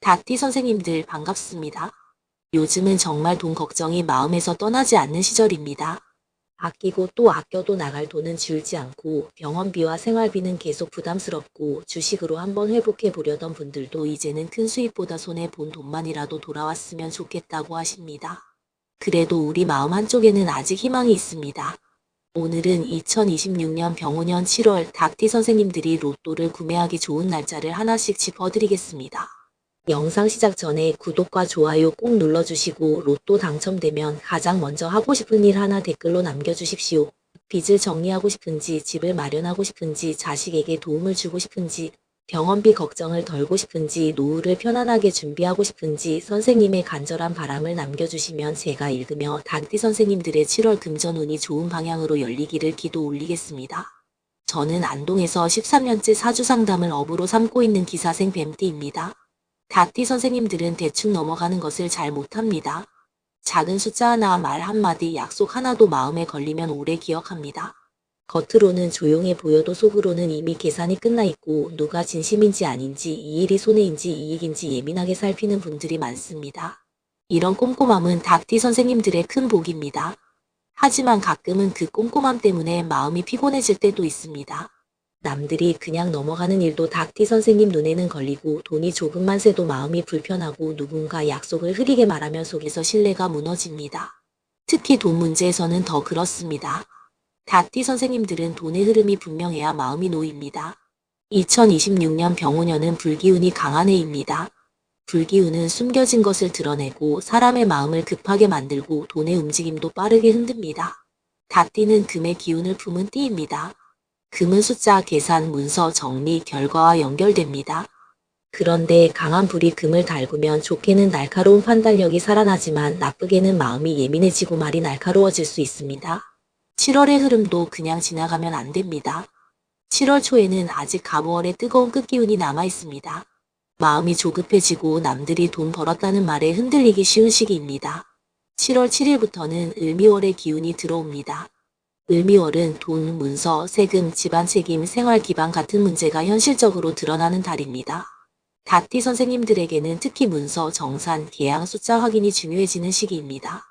닭띠 선생님들 반갑습니다. 요즘은 정말 돈 걱정이 마음에서 떠나지 않는 시절입니다. 아끼고 또 아껴도 나갈 돈은 줄지 않고 병원비와 생활비는 계속 부담스럽고 주식으로 한번 회복해 보려던 분들도 이제는 큰 수입보다 손해본 돈만이라도 돌아왔으면 좋겠다고 하십니다. 그래도 우리 마음 한쪽에는 아직 희망이 있습니다. 오늘은 2026년 병오년 7월 닭띠 선생님들이 로또를 구매하기 좋은 날짜를 하나씩 짚어드리겠습니다. 영상 시작 전에 구독과 좋아요 꼭 눌러주시고 로또 당첨되면 가장 먼저 하고 싶은 일 하나 댓글로 남겨주십시오. 빚을 정리하고 싶은지, 집을 마련하고 싶은지, 자식에게 도움을 주고 싶은지, 병원비 걱정을 덜고 싶은지, 노후를 편안하게 준비하고 싶은지 선생님의 간절한 바람을 남겨주시면 제가 읽으며 닭띠 선생님들의 7월 금전운이 좋은 방향으로 열리기를 기도 올리겠습니다. 저는 안동에서 13년째 사주상담을 업으로 삼고 있는 기사생 뱀띠입니다. 닭띠 선생님들은 대충 넘어가는 것을 잘 못합니다. 작은 숫자 하나, 말 한마디, 약속 하나도 마음에 걸리면 오래 기억합니다. 겉으로는 조용해 보여도 속으로는 이미 계산이 끝나 있고 누가 진심인지 아닌지, 이 일이 손해인지 이익인지 예민하게 살피는 분들이 많습니다. 이런 꼼꼼함은 닭띠 선생님들의 큰 복입니다. 하지만 가끔은 그 꼼꼼함 때문에 마음이 피곤해질 때도 있습니다. 남들이 그냥 넘어가는 일도 닭띠 선생님 눈에는 걸리고 돈이 조금만 새도 마음이 불편하고 누군가 약속을 흐리게 말하면 속에서 신뢰가 무너집니다. 특히 돈 문제에서는 더 그렇습니다. 닭띠 선생님들은 돈의 흐름이 분명해야 마음이 놓입니다. 2026년 병오년은 불기운이 강한 해입니다. 불기운은 숨겨진 것을 드러내고 사람의 마음을 급하게 만들고 돈의 움직임도 빠르게 흔듭니다. 닭띠는 금의 기운을 품은 띠입니다. 금은 숫자, 계산, 문서, 정리, 결과와 연결됩니다. 그런데 강한 불이 금을 달구면 좋게는 날카로운 판단력이 살아나지만 나쁘게는 마음이 예민해지고 말이 날카로워질 수 있습니다. 7월의 흐름도 그냥 지나가면 안 됩니다. 7월 초에는 아직 갑오월의 뜨거운 끝기운이 남아있습니다. 마음이 조급해지고 남들이 돈 벌었다는 말에 흔들리기 쉬운 시기입니다. 7월 7일부터는 을미월의 기운이 들어옵니다. 을미월은 돈, 문서, 세금, 집안 책임, 생활 기반 같은 문제가 현실적으로 드러나는 달입니다. 닭띠 선생님들에게는 특히 문서, 정산, 계약, 숫자 확인이 중요해지는 시기입니다.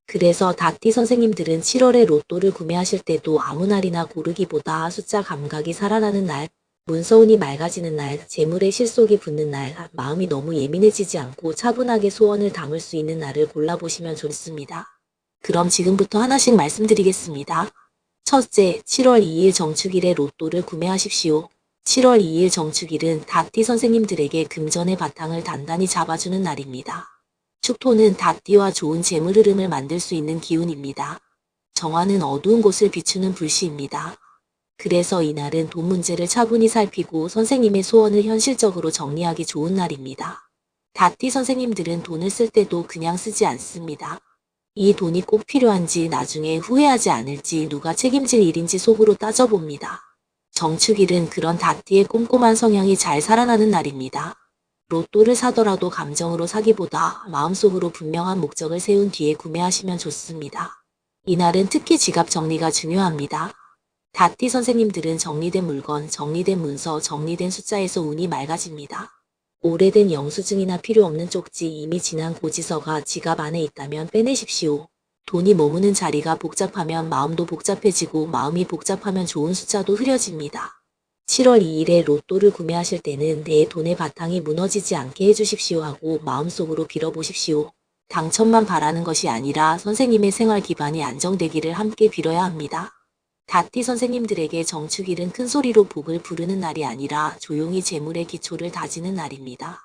그래서 닭띠 선생님들은 7월에 로또를 구매하실 때도 아무 날이나 고르기보다 숫자 감각이 살아나는 날, 문서운이 맑아지는 날, 재물의 실속이 붙는 날, 마음이 너무 예민해지지 않고 차분하게 소원을 담을 수 있는 날을 골라보시면 좋습니다. 그럼 지금부터 하나씩 말씀드리겠습니다. 첫째, 7월 2일 정축일에 로또를 구매하십시오. 7월 2일 정축일은 닭띠 선생님들에게 금전의 바탕을 단단히 잡아주는 날입니다. 축토는 닭띠와 좋은 재물 흐름을 만들 수 있는 기운입니다. 정화는 어두운 곳을 비추는 불씨입니다. 그래서 이날은 돈 문제를 차분히 살피고 선생님의 소원을 현실적으로 정리하기 좋은 날입니다. 닭띠 선생님들은 돈을 쓸 때도 그냥 쓰지 않습니다. 이 돈이 꼭 필요한지 나중에 후회하지 않을지 누가 책임질 일인지 속으로 따져봅니다. 정축일은 그런 닭띠의 꼼꼼한 성향이 잘 살아나는 날입니다. 로또를 사더라도 감정으로 사기보다 마음속으로 분명한 목적을 세운 뒤에 구매하시면 좋습니다. 이날은 특히 지갑 정리가 중요합니다. 닭띠 선생님들은 정리된 물건, 정리된 문서, 정리된 숫자에서 운이 맑아집니다. 오래된 영수증이나 필요 없는 쪽지, 이미 지난 고지서가 지갑 안에 있다면 빼내십시오. 돈이 머무는 자리가 복잡하면 마음도 복잡해지고 마음이 복잡하면 좋은 숫자도 흐려집니다. 7월 2일에 로또를 구매하실 때는 내 돈의 바탕이 무너지지 않게 해주십시오 하고 마음속으로 빌어보십시오. 당첨만 바라는 것이 아니라 선생님의 생활 기반이 안정되기를 함께 빌어야 합니다. 닭띠 선생님들에게 정축일은 큰 소리로 복을 부르는 날이 아니라 조용히 재물의 기초를 다지는 날입니다.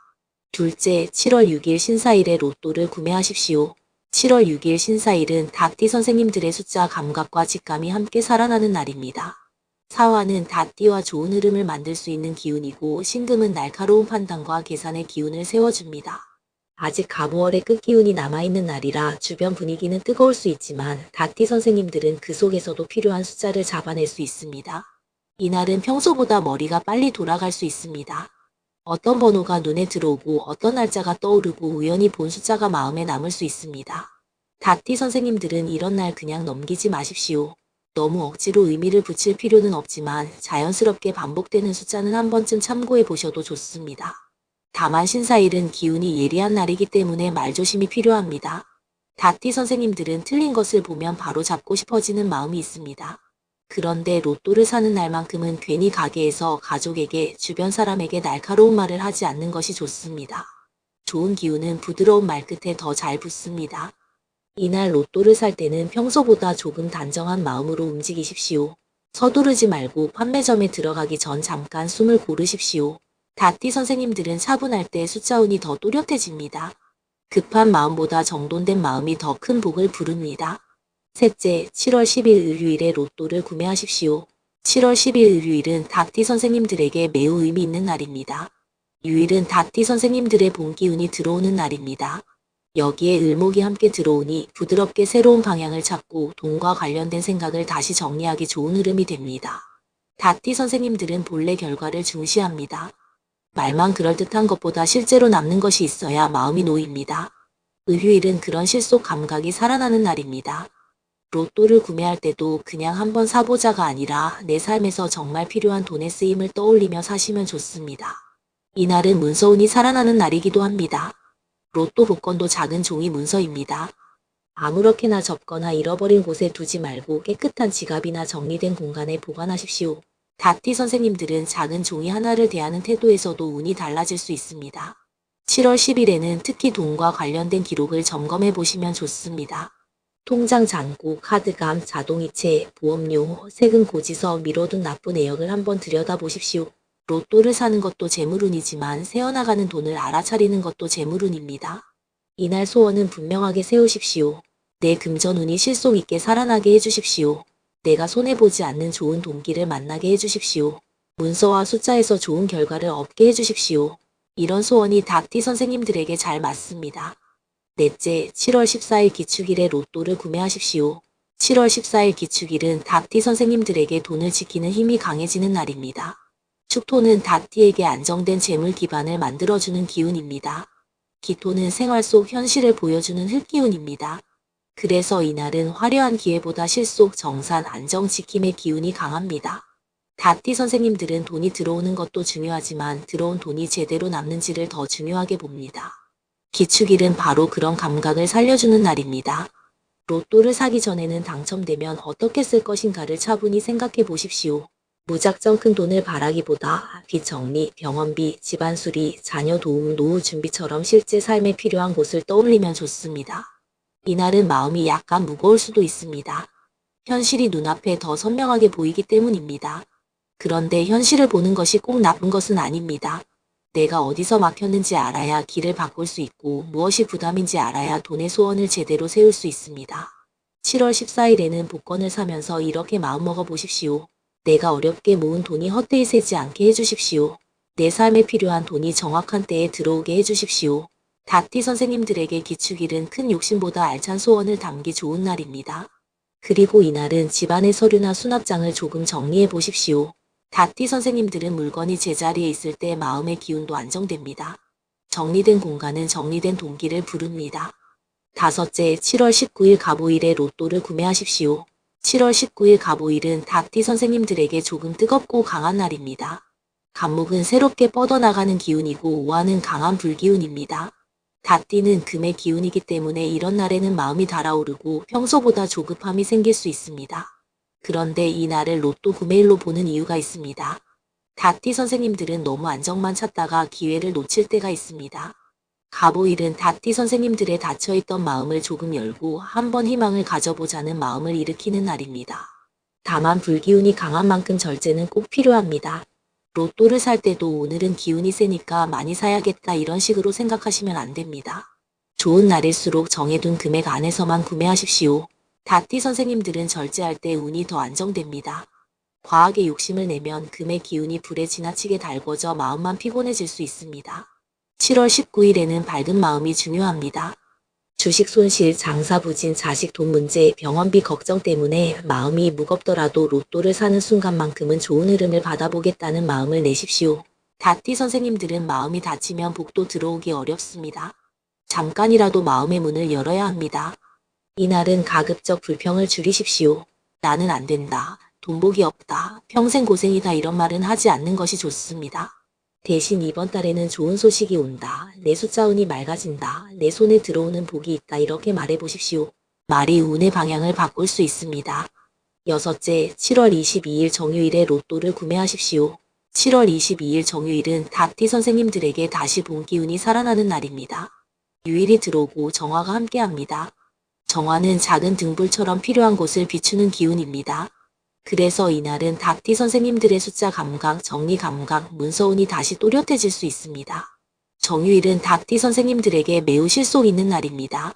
둘째, 7월 6일 신사일에 로또를 구매하십시오. 7월 6일 신사일은 닭띠 선생님들의 숫자 감각과 직감이 함께 살아나는 날입니다. 사화는 닭띠와 좋은 흐름을 만들 수 있는 기운이고 신금은 날카로운 판단과 계산의 기운을 세워줍니다. 아직 갑오월의 끝기운이 남아있는 날이라 주변 분위기는 뜨거울 수 있지만 닭띠 선생님들은 그 속에서도 필요한 숫자를 잡아낼 수 있습니다. 이날은 평소보다 머리가 빨리 돌아갈 수 있습니다. 어떤 번호가 눈에 들어오고 어떤 날짜가 떠오르고 우연히 본 숫자가 마음에 남을 수 있습니다. 닭띠 선생님들은 이런 날 그냥 넘기지 마십시오. 너무 억지로 의미를 붙일 필요는 없지만 자연스럽게 반복되는 숫자는 한 번쯤 참고해 보셔도 좋습니다. 다만 신사일은 기운이 예리한 날이기 때문에 말조심이 필요합니다. 다띠 선생님들은 틀린 것을 보면 바로 잡고 싶어지는 마음이 있습니다. 그런데 로또를 사는 날만큼은 괜히 가게에서 가족에게 주변 사람에게 날카로운 말을 하지 않는 것이 좋습니다. 좋은 기운은 부드러운 말 끝에 더 잘 붙습니다. 이날 로또를 살 때는 평소보다 조금 단정한 마음으로 움직이십시오. 서두르지 말고 판매점에 들어가기 전 잠깐 숨을 고르십시오. 다띠 선생님들은 차분할 때 숫자운이 더 또렷해집니다. 급한 마음보다 정돈된 마음이 더 큰 복을 부릅니다. 셋째, 7월 10일 을유일에 로또를 구매하십시오. 7월 10일 을유일은 다띠 선생님들에게 매우 의미 있는 날입니다. 유일은 다띠 선생님들의 본 기운이 들어오는 날입니다. 여기에 을목이 함께 들어오니 부드럽게 새로운 방향을 찾고 돈과 관련된 생각을 다시 정리하기 좋은 흐름이 됩니다. 다띠 선생님들은 본래 결과를 중시합니다. 말만 그럴듯한 것보다 실제로 남는 것이 있어야 마음이 놓입니다. 을휴일은 그런 실속 감각이 살아나는 날입니다. 로또를 구매할 때도 그냥 한번 사보자가 아니라 내 삶에서 정말 필요한 돈의 쓰임을 떠올리며 사시면 좋습니다. 이날은 문서운이 살아나는 날이기도 합니다. 로또 복권도 작은 종이 문서입니다. 아무렇게나 접거나 잃어버린 곳에 두지 말고 깨끗한 지갑이나 정리된 공간에 보관하십시오. 다띠 선생님들은 작은 종이 하나를 대하는 태도에서도 운이 달라질 수 있습니다. 7월 10일에는 특히 돈과 관련된 기록을 점검해 보시면 좋습니다. 통장 잔고, 카드감, 자동이체, 보험료, 세금 고지서, 미뤄둔 나쁜 내역을 한번 들여다보십시오. 로또를 사는 것도 재물운이지만 새어나가는 돈을 알아차리는 것도 재물운입니다. 이날 소원은 분명하게 세우십시오. 내 금전운이 실속 있게 살아나게 해주십시오. 내가 손해보지 않는 좋은 동기를 만나게 해주십시오. 문서와 숫자에서 좋은 결과를 얻게 해주십시오. 이런 소원이 닥티 선생님들에게 잘 맞습니다. 넷째, 7월 14일 기축일에 로또를 구매하십시오. 7월 14일 기축일은 닥티 선생님들에게 돈을 지키는 힘이 강해지는 날입니다. 축토는 닥티에게 안정된 재물 기반을 만들어주는 기운입니다. 기토는 생활 속 현실을 보여주는 흙기운입니다. 그래서 이날은 화려한 기회보다 실속, 정산, 안정, 지킴의 기운이 강합니다. 닥티 선생님들은 돈이 들어오는 것도 중요하지만 들어온 돈이 제대로 남는지를 더 중요하게 봅니다. 기축일은 바로 그런 감각을 살려주는 날입니다. 로또를 사기 전에는 당첨되면 어떻게 쓸 것인가를 차분히 생각해 보십시오. 무작정 큰 돈을 바라기보다 빚 정리, 병원비, 집안 수리, 자녀 도움, 노후 준비처럼 실제 삶에 필요한 곳을 떠올리면 좋습니다. 이날은 마음이 약간 무거울 수도 있습니다. 현실이 눈앞에 더 선명하게 보이기 때문입니다. 그런데 현실을 보는 것이 꼭 나쁜 것은 아닙니다. 내가 어디서 막혔는지 알아야 길을 바꿀 수 있고 무엇이 부담인지 알아야 돈의 소원을 제대로 세울 수 있습니다. 7월 14일에는 복권을 사면서 이렇게 마음먹어 보십시오. 내가 어렵게 모은 돈이 헛되이 새지 않게 해주십시오. 내 삶에 필요한 돈이 정확한 때에 들어오게 해주십시오. 닥티 선생님들에게 기축일은 큰 욕심보다 알찬 소원을 담기 좋은 날입니다. 그리고 이날은 집안의 서류나 수납장을 조금 정리해 보십시오. 닥티 선생님들은 물건이 제자리에 있을 때 마음의 기운도 안정됩니다. 정리된 공간은 정리된 동기를 부릅니다. 다섯째, 7월 19일 갑오일에 로또를 구매하십시오. 7월 19일 갑오일은 닥티 선생님들에게 조금 뜨겁고 강한 날입니다. 갑목은 새롭게 뻗어나가는 기운이고 오화는 강한 불기운입니다. 닥티는 금의 기운이기 때문에 이런 날에는 마음이 달아오르고 평소보다 조급함이 생길 수 있습니다. 그런데 이 날을 로또 구매일로 보는 이유가 있습니다. 닥티 선생님들은 너무 안정만 찾다가 기회를 놓칠 때가 있습니다. 갑오일은 닥티 선생님들의 닫혀있던 마음을 조금 열고 한번 희망을 가져보자는 마음을 일으키는 날입니다. 다만 불기운이 강한 만큼 절제는 꼭 필요합니다. 로또를 살 때도 오늘은 기운이 세니까 많이 사야겠다 이런 식으로 생각하시면 안 됩니다. 좋은 날일수록 정해둔 금액 안에서만 구매하십시오. 닥티 선생님들은 절제할 때 운이 더 안정됩니다. 과하게 욕심을 내면 금의 기운이 불에 지나치게 달궈져 마음만 피곤해질 수 있습니다. 7월 19일에는 밝은 마음이 중요합니다. 주식 손실, 장사 부진, 자식 돈 문제, 병원비 걱정 때문에 마음이 무겁더라도 로또를 사는 순간만큼은 좋은 흐름을 받아보겠다는 마음을 내십시오. 닥티 선생님들은 마음이 닫히면 복도 들어오기 어렵습니다. 잠깐이라도 마음의 문을 열어야 합니다. 이날은 가급적 불평을 줄이십시오. 나는 안 된다, 돈복이 없다, 평생 고생이다 이런 말은 하지 않는 것이 좋습니다. 대신 이번 달에는 좋은 소식이 온다. 내 숫자 운이 맑아진다. 내 손에 들어오는 복이 있다. 이렇게 말해보십시오. 말이 운의 방향을 바꿀 수 있습니다. 여섯째, 7월 22일 정유일에 로또를 구매하십시오. 7월 22일 정유일은 닭띠 선생님들에게 다시 본 기운이 살아나는 날입니다. 유일이 들어오고 정화가 함께합니다. 정화는 작은 등불처럼 필요한 곳을 비추는 기운입니다. 그래서 이날은 닭띠 선생님들의 숫자 감각, 정리 감각, 문서운이 다시 또렷해질 수 있습니다. 정유일은 닭띠 선생님들에게 매우 실속 있는 날입니다.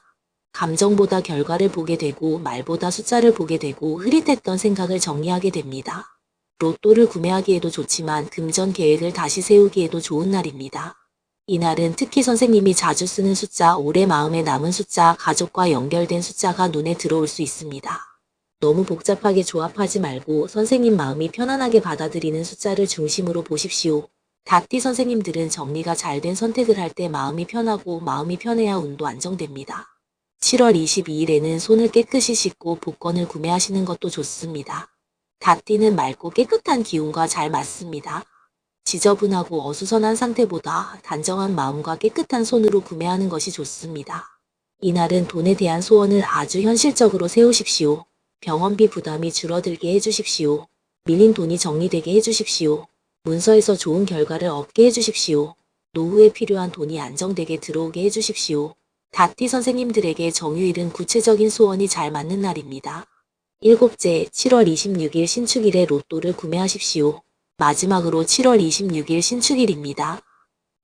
감정보다 결과를 보게 되고 말보다 숫자를 보게 되고 흐릿했던 생각을 정리하게 됩니다. 로또를 구매하기에도 좋지만 금전 계획을 다시 세우기에도 좋은 날입니다. 이날은 특히 선생님이 자주 쓰는 숫자, 오래 마음에 남은 숫자, 가족과 연결된 숫자가 눈에 들어올 수 있습니다. 너무 복잡하게 조합하지 말고 선생님 마음이 편안하게 받아들이는 숫자를 중심으로 보십시오. 닭띠 선생님들은 정리가 잘 된 선택을 할 때 마음이 편하고 마음이 편해야 운도 안정됩니다. 7월 22일에는 손을 깨끗이 씻고 복권을 구매하시는 것도 좋습니다. 닭띠는 맑고 깨끗한 기운과 잘 맞습니다. 지저분하고 어수선한 상태보다 단정한 마음과 깨끗한 손으로 구매하는 것이 좋습니다. 이날은 돈에 대한 소원을 아주 현실적으로 세우십시오. 병원비 부담이 줄어들게 해주십시오. 밀린 돈이 정리되게 해주십시오. 문서에서 좋은 결과를 얻게 해주십시오. 노후에 필요한 돈이 안정되게 들어오게 해주십시오. 닭띠 선생님들에게 정유일은 구체적인 소원이 잘 맞는 날입니다. 일곱째, 7월 26일 신축일에 로또를 구매하십시오. 마지막으로 7월 26일 신축일입니다.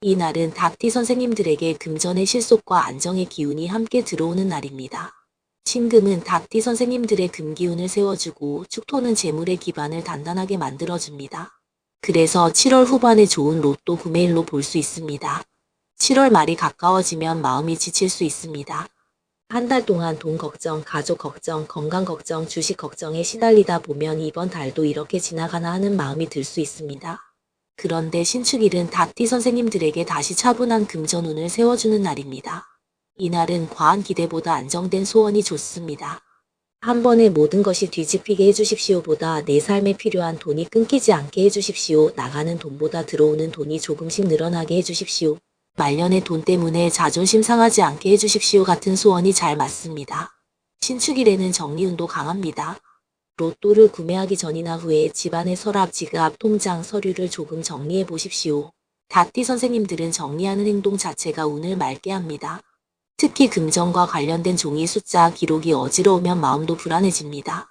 이 날은 닭띠 선생님들에게 금전의 실속과 안정의 기운이 함께 들어오는 날입니다. 신금은 닭띠 선생님들의 금기운을 세워주고 축토는 재물의 기반을 단단하게 만들어줍니다. 그래서 7월 후반에 좋은 로또 구매일로 볼 수 있습니다. 7월 말이 가까워지면 마음이 지칠 수 있습니다. 한 달 동안 돈 걱정, 가족 걱정, 건강 걱정, 주식 걱정에 시달리다 보면 이번 달도 이렇게 지나가나 하는 마음이 들 수 있습니다. 그런데 신축일은 닭띠 선생님들에게 다시 차분한 금전운을 세워주는 날입니다. 이날은 과한 기대보다 안정된 소원이 좋습니다. 한 번에 모든 것이 뒤집히게 해주십시오보다 내 삶에 필요한 돈이 끊기지 않게 해주십시오. 나가는 돈보다 들어오는 돈이 조금씩 늘어나게 해주십시오. 말년의 돈 때문에 자존심 상하지 않게 해주십시오 같은 소원이 잘 맞습니다. 신축일에는 정리운도 강합니다. 로또를 구매하기 전이나 후에 집안의 서랍, 지갑, 통장, 서류를 조금 정리해 보십시오. 닭띠 선생님들은 정리하는 행동 자체가 운을 맑게 합니다. 특히 금전과 관련된 종이 숫자, 기록이 어지러우면 마음도 불안해집니다.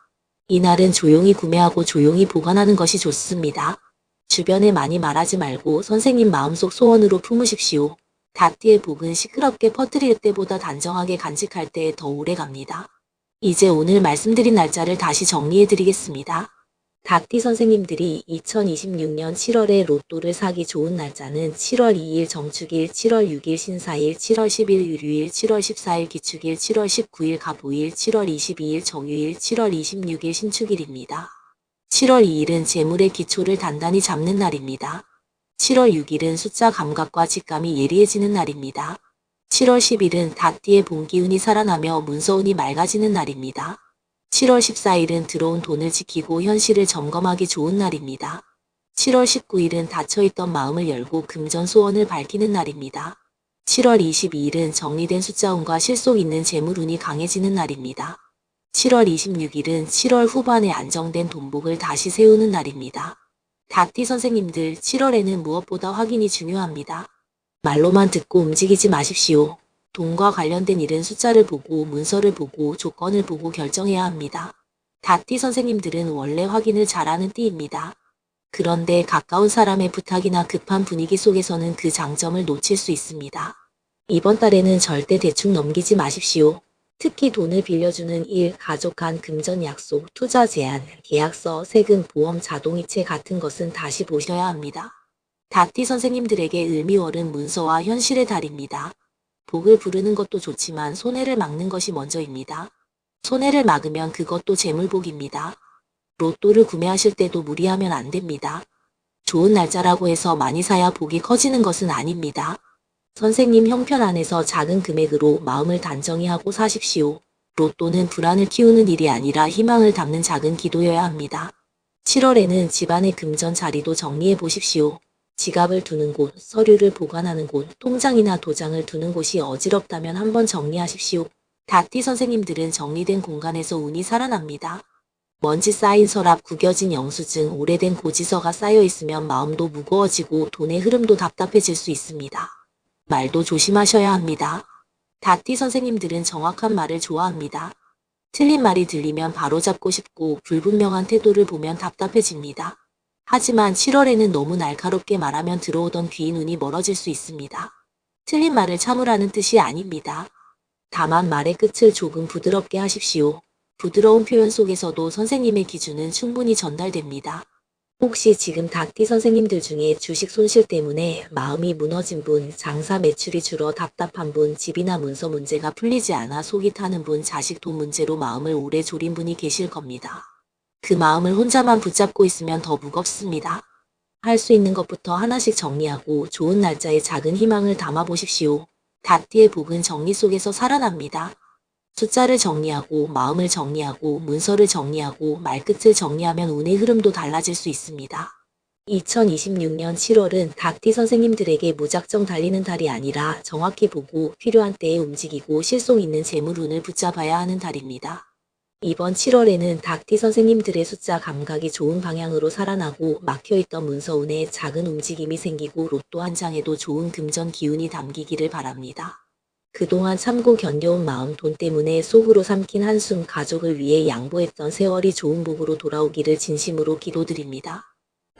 이날은 조용히 구매하고 조용히 보관하는 것이 좋습니다. 주변에 많이 말하지 말고 선생님 마음속 소원으로 품으십시오. 닭띠의 복은 시끄럽게 퍼뜨릴 때보다 단정하게 간직할 때 더 오래 갑니다. 이제 오늘 말씀드린 날짜를 다시 정리해 드리겠습니다. 닭띠 선생님들이 2026년 7월에 로또를 사기 좋은 날짜는 7월 2일 정축일, 7월 6일 신사일, 7월 10일 유류일, 7월 14일 기축일, 7월 19일 갑오일, 7월 22일 정유일, 7월 26일 신축일입니다. 7월 2일은 재물의 기초를 단단히 잡는 날입니다. 7월 6일은 숫자 감각과 직감이 예리해지는 날입니다. 7월 10일은 닭띠의 본기운이 살아나며 문서운이 맑아지는 날입니다. 7월 14일은 들어온 돈을 지키고 현실을 점검하기 좋은 날입니다. 7월 19일은 닫혀있던 마음을 열고 금전 소원을 밝히는 날입니다. 7월 22일은 정리된 숫자운과 실속 있는 재물운이 강해지는 날입니다. 7월 26일은 7월 후반에 안정된 돈복을 다시 세우는 날입니다. 닭띠 선생님들 7월에는 무엇보다 확인이 중요합니다. 말로만 듣고 움직이지 마십시오. 돈과 관련된 일은 숫자를 보고 문서를 보고 조건을 보고 결정해야 합니다. 닭띠 선생님들은 원래 확인을 잘하는 띠입니다. 그런데 가까운 사람의 부탁이나 급한 분위기 속에서는 그 장점을 놓칠 수 있습니다. 이번 달에는 절대 대충 넘기지 마십시오. 특히 돈을 빌려주는 일, 가족 간 금전 약속, 투자 제한, 계약서, 세금, 보험, 자동이체 같은 것은 다시 보셔야 합니다. 닭띠 선생님들에게 을미월은 문서와 현실의 달입니다. 복을 부르는 것도 좋지만 손해를 막는 것이 먼저입니다. 손해를 막으면 그것도 재물복입니다. 로또를 구매하실 때도 무리하면 안 됩니다. 좋은 날짜라고 해서 많이 사야 복이 커지는 것은 아닙니다. 선생님 형편 안에서 작은 금액으로 마음을 단정히 하고 사십시오. 로또는 불안을 키우는 일이 아니라 희망을 담는 작은 기도여야 합니다. 7월에는 집안의 금전 자리도 정리해 보십시오. 지갑을 두는 곳, 서류를 보관하는 곳, 통장이나 도장을 두는 곳이 어지럽다면 한번 정리하십시오. 다띠 선생님들은 정리된 공간에서 운이 살아납니다. 먼지 쌓인 서랍, 구겨진 영수증, 오래된 고지서가 쌓여 있으면 마음도 무거워지고 돈의 흐름도 답답해질 수 있습니다. 말도 조심하셔야 합니다. 다띠 선생님들은 정확한 말을 좋아합니다. 틀린 말이 들리면 바로잡고 싶고 불분명한 태도를 보면 답답해집니다. 하지만 7월에는 너무 날카롭게 말하면 들어오던 귀인 운이 멀어질 수 있습니다. 틀린 말을 참으라는 뜻이 아닙니다. 다만 말의 끝을 조금 부드럽게 하십시오. 부드러운 표현 속에서도 선생님의 기준은 충분히 전달됩니다. 혹시 지금 닭띠 선생님들 중에 주식 손실 때문에 마음이 무너진 분, 장사 매출이 줄어 답답한 분, 집이나 문서 문제가 풀리지 않아 속이 타는 분, 자식 돈 문제로 마음을 오래 졸인 분이 계실 겁니다. 그 마음을 혼자만 붙잡고 있으면 더 무겁습니다. 할 수 있는 것부터 하나씩 정리하고 좋은 날짜에 작은 희망을 담아보십시오. 닭띠의 복은 정리 속에서 살아납니다. 숫자를 정리하고 마음을 정리하고 문서를 정리하고 말끝을 정리하면 운의 흐름도 달라질 수 있습니다. 2026년 7월은 닭띠 선생님들에게 무작정 달리는 달이 아니라 정확히 보고 필요한 때에 움직이고 실속 있는 재물운을 붙잡아야 하는 달입니다. 이번 7월에는 닭띠 선생님들의 숫자 감각이 좋은 방향으로 살아나고 막혀있던 문서운에 작은 움직임이 생기고 로또 한 장에도 좋은 금전 기운이 담기기를 바랍니다. 그동안 참고 견뎌온 마음, 돈 때문에 속으로 삼킨 한숨, 가족을 위해 양보했던 세월이 좋은 복으로 돌아오기를 진심으로 기도드립니다.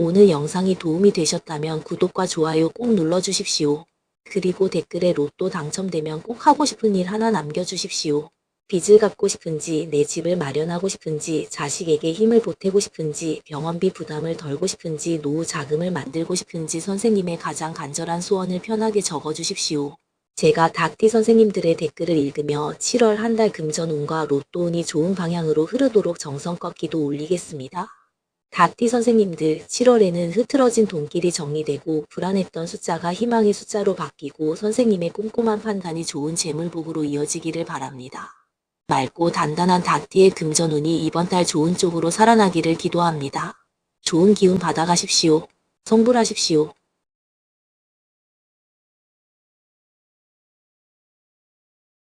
오늘 영상이 도움이 되셨다면 구독과 좋아요 꼭 눌러주십시오. 그리고 댓글에 로또 당첨되면 꼭 하고 싶은 일 하나 남겨주십시오. 빚을 갚고 싶은지, 내 집을 마련하고 싶은지, 자식에게 힘을 보태고 싶은지, 병원비 부담을 덜고 싶은지, 노후 자금을 만들고 싶은지 선생님의 가장 간절한 소원을 편하게 적어주십시오. 제가 닭띠 선생님들의 댓글을 읽으며 7월 한 달 금전운과 로또운이 좋은 방향으로 흐르도록 정성껏 기도 올리겠습니다. 닭띠 선생님들, 7월에는 흐트러진 돈길이 정리되고 불안했던 숫자가 희망의 숫자로 바뀌고 선생님의 꼼꼼한 판단이 좋은 재물복으로 이어지기를 바랍니다. 맑고 단단한 닭띠의 금전운이 이번 달 좋은 쪽으로 살아나기를 기도합니다. 좋은 기운 받아가십시오. 성불하십시오.